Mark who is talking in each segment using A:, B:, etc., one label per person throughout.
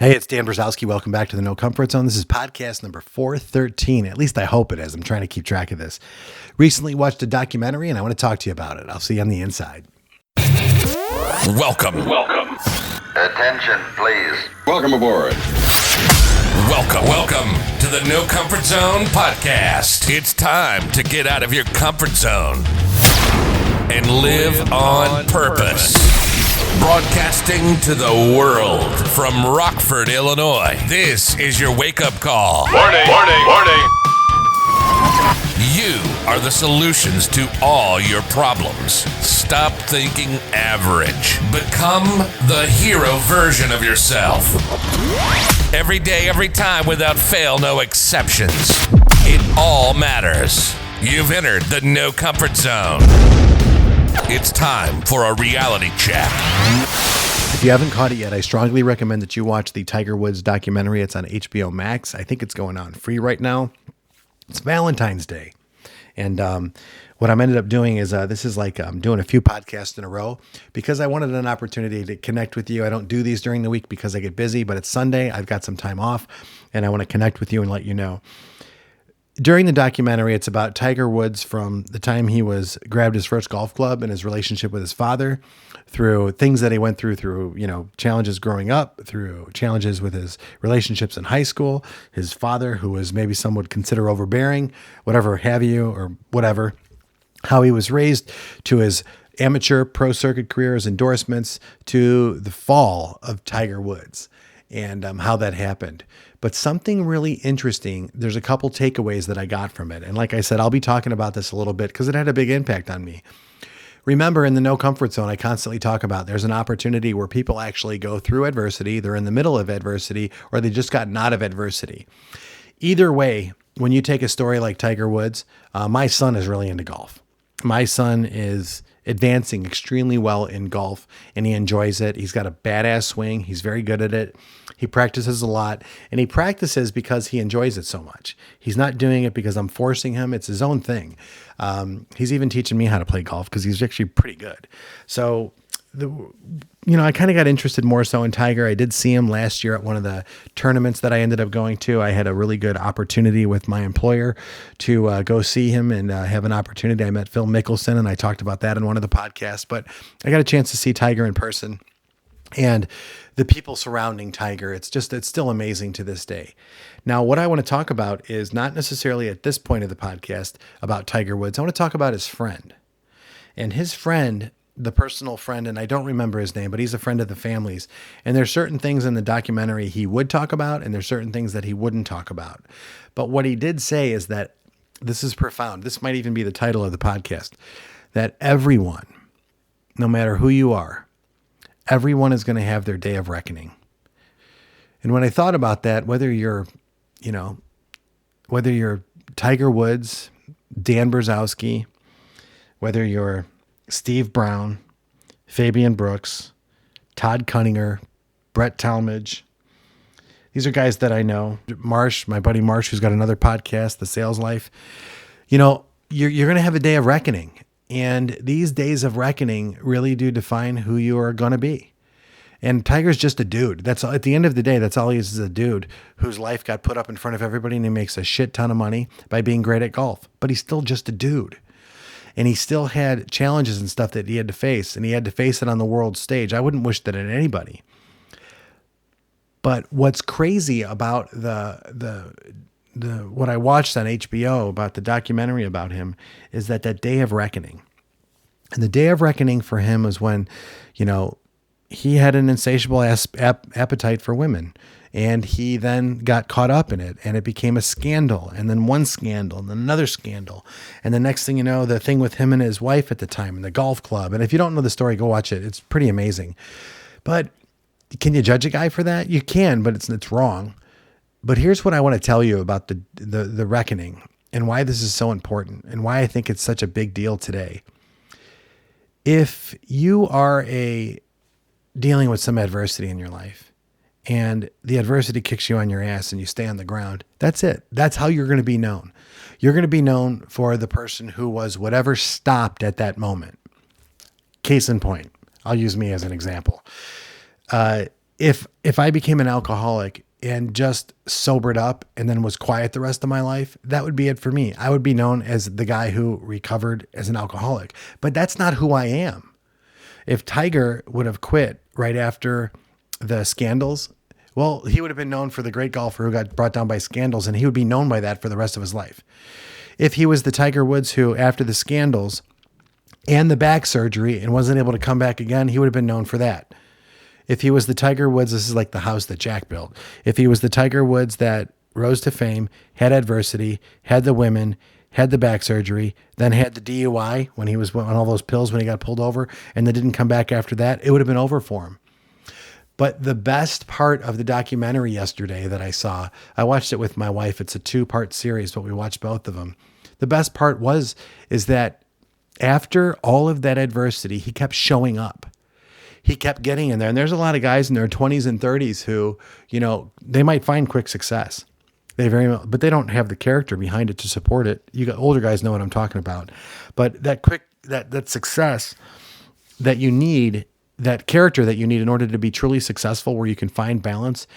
A: Hey, it's Dan Brzezowski. Welcome back to the No Comfort Zone. This is podcast number 413. At least I hope it is. I'm trying to keep track of this. Recently watched a documentary and I want to talk to you about it. I'll see you on the inside.
B: Welcome.
C: Attention, please.
D: Welcome aboard.
B: Welcome to the No Comfort Zone podcast. It's time to get out of your comfort zone and live on purpose. Broadcasting to the world from Rockford, Illinois. This is your wake-up call.
D: Warning.
B: You are the solutions to all your problems. Stop thinking average. Become the hero version of yourself. Every day, every time, without fail, no exceptions. It all matters. You've entered the No Comfort Zone. It's time for a reality check.
A: If you haven't caught it yet, I strongly recommend that you watch the Tiger Woods documentary. It's on HBO Max. I think it's going on free right now. It's Valentine's Day. And what I'm ended up doing is this is like doing a few podcasts in a row because I wanted an opportunity to connect with you. I don't do these during the week because I get busy, but it's Sunday. I've got some time off and I want to connect with you and let you know. During the documentary, it's about Tiger Woods from the time he grabbed his first golf club and his relationship with his father, through things that he went through, challenges growing up, through challenges with his relationships in high school, his father, who was maybe some would consider overbearing, whatever have you, or whatever, how he was raised, to his amateur pro circuit career, his endorsements, to the fall of Tiger Woods and how that happened. But something really interesting, there's a couple takeaways that I got from it. And like I said, I'll be talking about this a little bit because it had a big impact on me. Remember, in the No Comfort Zone, I constantly talk about there's an opportunity where people actually go through adversity, they're in the middle of adversity, or they just gotten out of adversity. Either way, when you take a story like Tiger Woods, my son is really into golf. My son is advancing extremely well in golf and he enjoys it. He's got a badass swing. He's very good at it. He practices a lot and he practices because he enjoys it so much. He's not doing it because I'm forcing him. It's his own thing. He's even teaching me how to play golf because he's actually pretty good. So I kind of got interested more so in Tiger. I did see him last year at one of the tournaments that I ended up going to. I had a really good opportunity with my employer to go see him and have an opportunity. I met Phil Mickelson and I talked about that in one of the podcasts, but I got a chance to see Tiger in person and the people surrounding Tiger. It's still amazing to this day. Now, what I want to talk about is not necessarily at this point of the podcast about Tiger Woods. I want to talk about his friend and his friend, the personal friend, and I don't remember his name, but he's a friend of the family's. And there's certain things in the documentary he would talk about, and there's certain things that he wouldn't talk about. But what he did say is that this is profound. This might even be the title of the podcast, that everyone, no matter who you are, everyone is going to have their day of reckoning. And when I thought about that, whether you're Tiger Woods, Dan Brzezowski, whether you're Steve Brown, Fabian Brooks, Todd Cunninger, Brett Talmadge. These are guys that I know. Marsh, my buddy Marsh, who's got another podcast, The Sales Life. You're going to have a day of reckoning. And these days of reckoning really do define who you are going to be. And Tiger's just a dude. That's all, at the end of the day, that's all he is a dude whose life got put up in front of everybody and he makes a shit ton of money by being great at golf. But he's still just a dude. And he still had challenges and stuff that he had to face, and he had to face it on the world stage. I wouldn't wish that on anybody. But what's crazy about the what I watched on HBO about the documentary about him is that day of reckoning. And the day of reckoning for him was when, he had an insatiable appetite for women. And he then got caught up in it and it became a scandal, and then one scandal and then another scandal. And the next thing you know, the thing with him and his wife at the time in the golf club. And if you don't know the story, go watch it. It's pretty amazing. But can you judge a guy for that? You can, but it's wrong. But here's what I want to tell you about the reckoning and why this is so important and why I think it's such a big deal today. If you are dealing with some adversity in your life, and the adversity kicks you on your ass and you stay on the ground, that's it. That's how you're going to be known. You're going to be known for the person who was whatever stopped at that moment. Case in point, I'll use me as an example. if I became an alcoholic and just sobered up and then was quiet the rest of my life, that would be it for me. I would be known as the guy who recovered as an alcoholic, but that's not who I am. If Tiger would have quit right after the scandals, well, he would have been known for the great golfer who got brought down by scandals, and he would be known by that for the rest of his life. If he was the Tiger Woods who, after the scandals and the back surgery and wasn't able to come back again, he would have been known for that. If he was the Tiger Woods, this is like the house that Jack built. If he was the Tiger Woods that rose to fame, had adversity, had the women, had the back surgery, then had the DUI when he was on all those pills when he got pulled over, and then didn't come back after that, it would have been over for him. But the best part of the documentary yesterday that I saw, I watched it with my wife. It's a 2-part series, but we watched both of them. The best part is that after all of that adversity, he kept showing up. He kept getting in there. And there's a lot of guys in their 20s and 30s who, they might find quick success. But they don't have the character behind it to support it. You got older guys know what I'm talking about. But that success that you need, that character that you need in order to be truly successful, where you can find balance.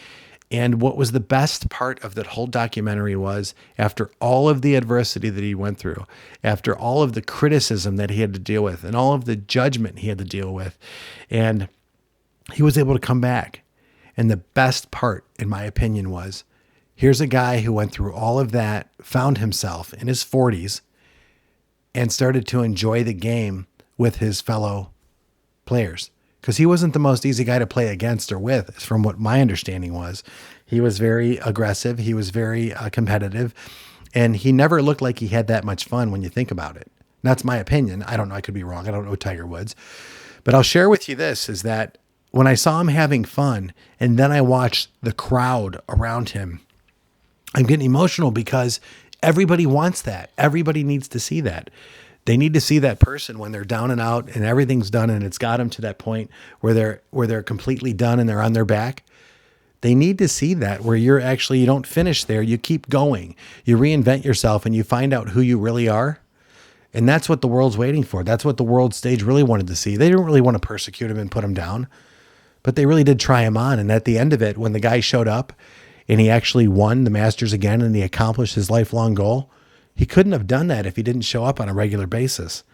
A: And what was the best part of that whole documentary was, after all of the adversity that he went through, after all of the criticism that he had to deal with and all of the judgment he had to deal with, and he was able to come back. And the best part, in my opinion, was, here's a guy who went through all of that, found himself in his 40s, and started to enjoy the game with his fellow players. Because he wasn't the most easy guy to play against or with, from what my understanding was. He was very aggressive. He was very competitive. And he never looked like he had that much fun when you think about it. And that's my opinion. I don't know. I could be wrong. I don't know Tiger Woods. But I'll share with you this, is that when I saw him having fun, and then I watched the crowd around him, I'm getting emotional because everybody wants that. Everybody needs to see that. They need to see that person when they're down and out and everything's done and it's got them to that point where they're completely done and they're on their back. They need to see that, where you don't finish there. You keep going. You reinvent yourself and you find out who you really are. And that's what the world's waiting for. That's what the world stage really wanted to see. They didn't really want to persecute him and put him down, but they really did try him on. And at the end of it, when the guy showed up and he actually won the Masters again and he accomplished his lifelong goal, he couldn't have done that if he didn't show up on a regular basis.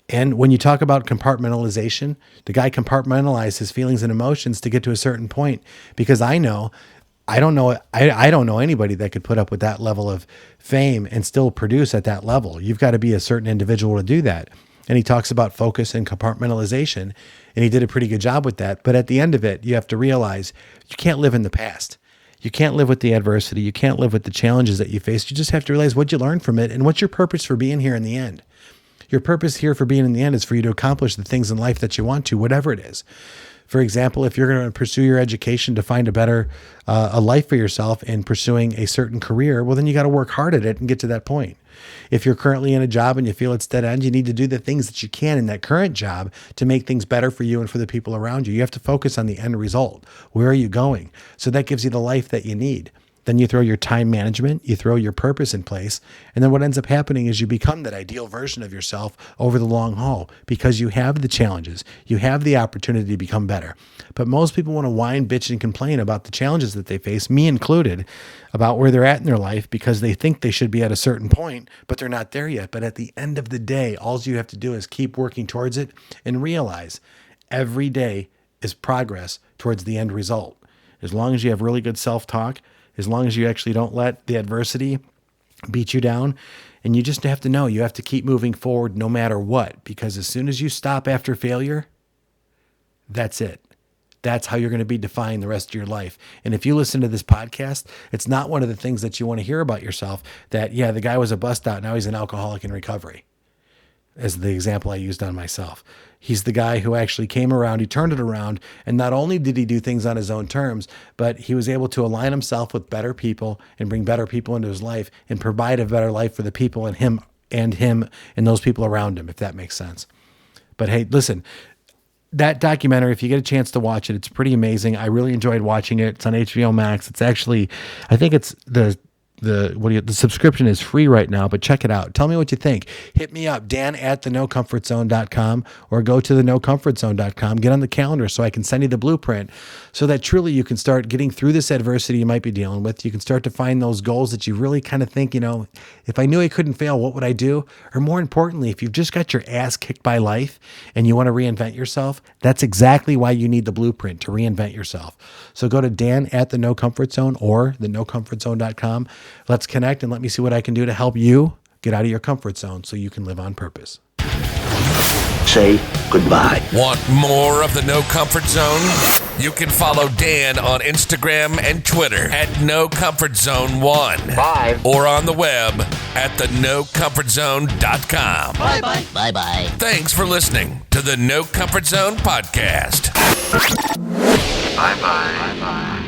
A: And when you talk about compartmentalization, the guy compartmentalized his feelings and emotions to get to a certain point, because I don't know anybody that could put up with that level of fame and still produce at that level. You've got to be a certain individual to do that. And he talks about focus and compartmentalization, and he did a pretty good job with that. But at the end of it, you have to realize you can't live in the past. You can't live with the adversity. You can't live with the challenges that you faced. You just have to realize what you learned from it and what's your purpose for being here in the end. Your purpose here for being in the end is for you to accomplish the things in life that you want to, whatever it is. For example, if you're going to pursue your education to find a better a life for yourself and pursuing a certain career, well, then you got to work hard at it and get to that point. If you're currently in a job and you feel it's dead end, you need to do the things that you can in that current job to make things better for you and for the people around you. You have to focus on the end result. Where are you going? So that gives you the life that you need. Then you throw your time management, you throw your purpose in place. And then what ends up happening is you become that ideal version of yourself over the long haul, because you have the challenges. You have the opportunity to become better. But most people want to whine, bitch, and complain about the challenges that they face, me included, about where they're at in their life, because they think they should be at a certain point, but they're not there yet. But at the end of the day, all you have to do is keep working towards it and realize every day is progress towards the end result. As long as you have really good self-talk, as long as you actually don't let the adversity beat you down, and you just have to know you have to keep moving forward no matter what, because as soon as you stop after failure, that's it. That's how you're going to be defined the rest of your life. And if you listen to this podcast, it's not one of the things that you want to hear about yourself, that, yeah, the guy was a bust out, now he's an alcoholic in recovery, as the example I used on myself. He's the guy who actually came around, he turned it around, and not only did he do things on his own terms, but he was able to align himself with better people and bring better people into his life and provide a better life for the people and him and those people around him, if that makes sense. But hey, listen, that documentary, if you get a chance to watch it, it's pretty amazing. I really enjoyed watching it. It's on HBO Max. It's actually, I think it's the the subscription is free right now, but check it out. Tell me what you think. Hit me up, Dan@thenocomfortzone.com, or go to thenocomfortzone.com. Get on the calendar so I can send you the blueprint, so that truly you can start getting through this adversity you might be dealing with. You can start to find those goals that you really kind of think, if I knew I couldn't fail, what would I do? Or more importantly, if you've just got your ass kicked by life and you want to reinvent yourself, that's exactly why you need the blueprint, to reinvent yourself. So go to Dan@thenocomfortzone or thenocomfortzone.com. Let's connect and let me see what I can do to help you get out of your comfort zone so you can live on purpose.
D: Say goodbye.
B: Want more of the No Comfort Zone? You can follow Dan on Instagram and Twitter at NoComfortZone1.
D: Bye.
B: Or on the web at thenocomfortzone.com.
D: Bye-bye. Bye-bye.
B: Thanks for listening to the No Comfort Zone podcast.
C: Bye-bye. Bye-bye.